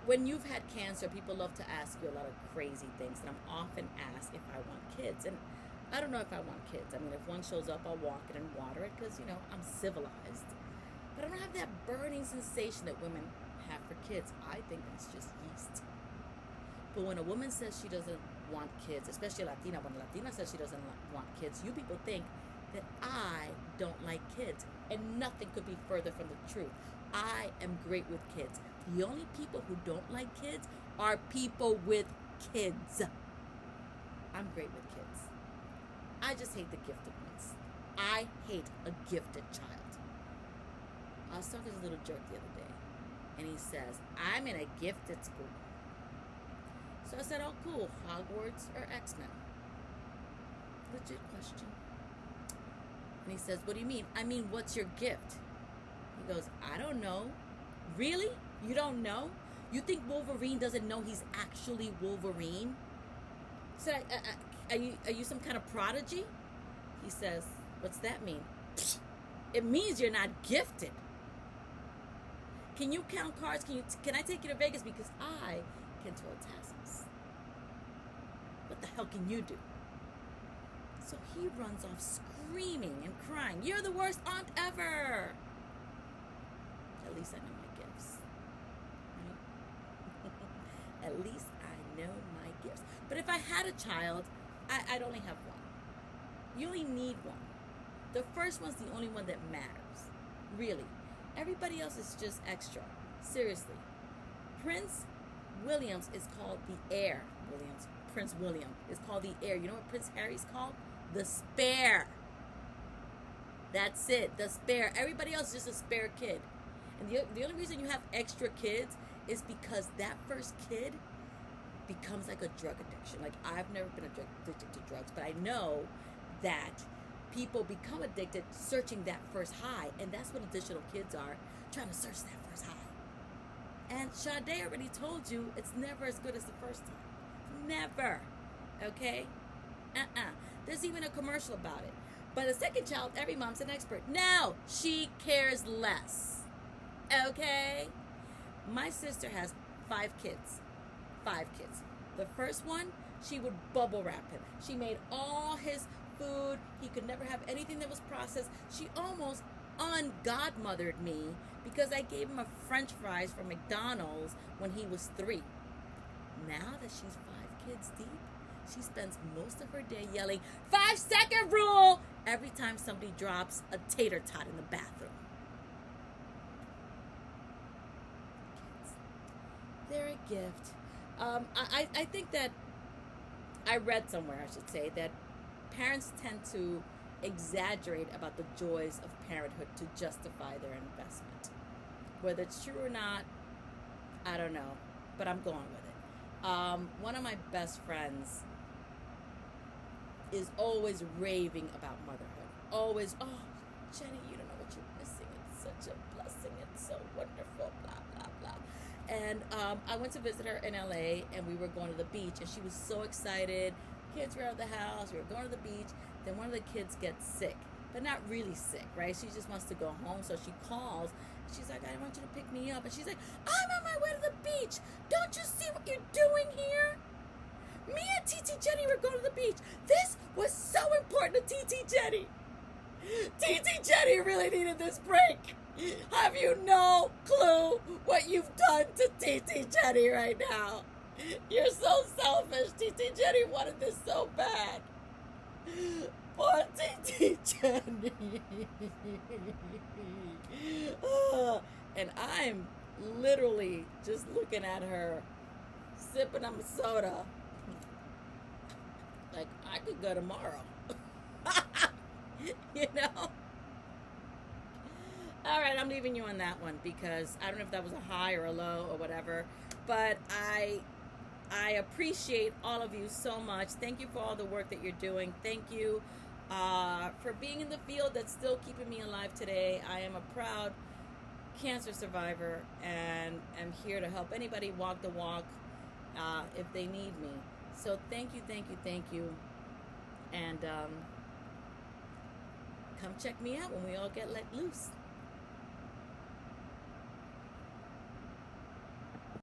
when you've had cancer, people love to ask you a lot of crazy things, and I'm often asked if I want kids. And I don't know if I want kids. I mean, if one shows up, I'll walk it and water it because, I'm civilized. But I don't have that burning sensation that women have for kids. I think that's just yeast. But when a woman says she doesn't want kids, especially a Latina, when a Latina says she doesn't want kids, you people think that I don't like kids. And nothing could be further from the truth. I am great with kids. The only people who don't like kids are people with kids. I'm great with kids. I just hate the gifted ones. I hate a gifted child. I was talking to this little jerk the other day, and he says, I'm in a gifted school. So I said, oh, cool. Hogwarts or X-Men? Legit question. And he says, what do you mean? I mean, what's your gift? He goes, I don't know. Really? You don't know? You think Wolverine doesn't know he's actually Wolverine? So are you some kind of prodigy? He says, what's that mean? It means you're not gifted. Can you count cards? Can I take you to Vegas? Because I can twirl tassels. What the hell can you do? So he runs off screaming and crying. You're the worst aunt ever. At least I know my gifts. Right? At least I know my gifts. But if I had a child, I'd only have one. You only need one. The first one's the only one that matters. Really. Everybody else is just extra. Seriously. Prince Williams is called the heir. Prince William is called the heir. You know what Prince Harry's called? The spare. That's it. The spare. Everybody else is just a spare kid. And the only reason you have extra kids is because that first kid becomes like a drug addiction. Like, I've never been addicted to drugs, but I know that people become addicted searching that first high, and that's what additional kids are, trying to search that first high. And Sade already told you it's never as good as the first time. Never. Okay? There's even a commercial about it. But the second child, every mom's an expert. No, she cares less. Okay? My sister has 5 kids. 5 kids. The first one, she would bubble wrap him. She made all his food. He could never have anything that was processed. She almost ungodmothered me because I gave him a French fries from McDonald's when he was 3. Now that she's 5 kids deep, she spends most of her day yelling, 5-second rule, every time somebody drops a tater tot in the bathroom. Kids. They're a gift. I think that I read somewhere, I should say, that parents tend to exaggerate about the joys of parenthood to justify their investment. Whether it's true or not, I don't know, but I'm going with it. One of my best friends is always raving about motherhood. Always, oh, Jenny, you don't know what you're missing. It's such a blessing. It's so wonderful, blah, blah, blah. And I went to visit her in LA, and we were going to the beach, and she was so excited. Kids were out of the house. We were going to the beach. Then one of the kids gets sick, but not really sick, right? She just wants to go home, so she calls. She's like, I want you to pick me up. And she's like, I'm on my way to the beach. Don't you see what you're doing here? Me and TT Jenny were going to the beach. This was so important to TT Jenny. TT Jenny really needed this break. Have you no clue what you've done to TT Jenny right now? You're so selfish. TT Jenny wanted this so bad. Poor TT Jenny. And I'm literally just looking at her, sipping on my soda. Like, I could go tomorrow. You know? All right, I'm leaving you on that one because I don't know if that was a high or a low or whatever. But I appreciate all of you so much. Thank you for all the work that you're doing. Thank you for being in the field that's still keeping me alive today. I am a proud cancer survivor and am here to help anybody walk the walk if they need me. So thank you, thank you, thank you. And come check me out when we all get let loose.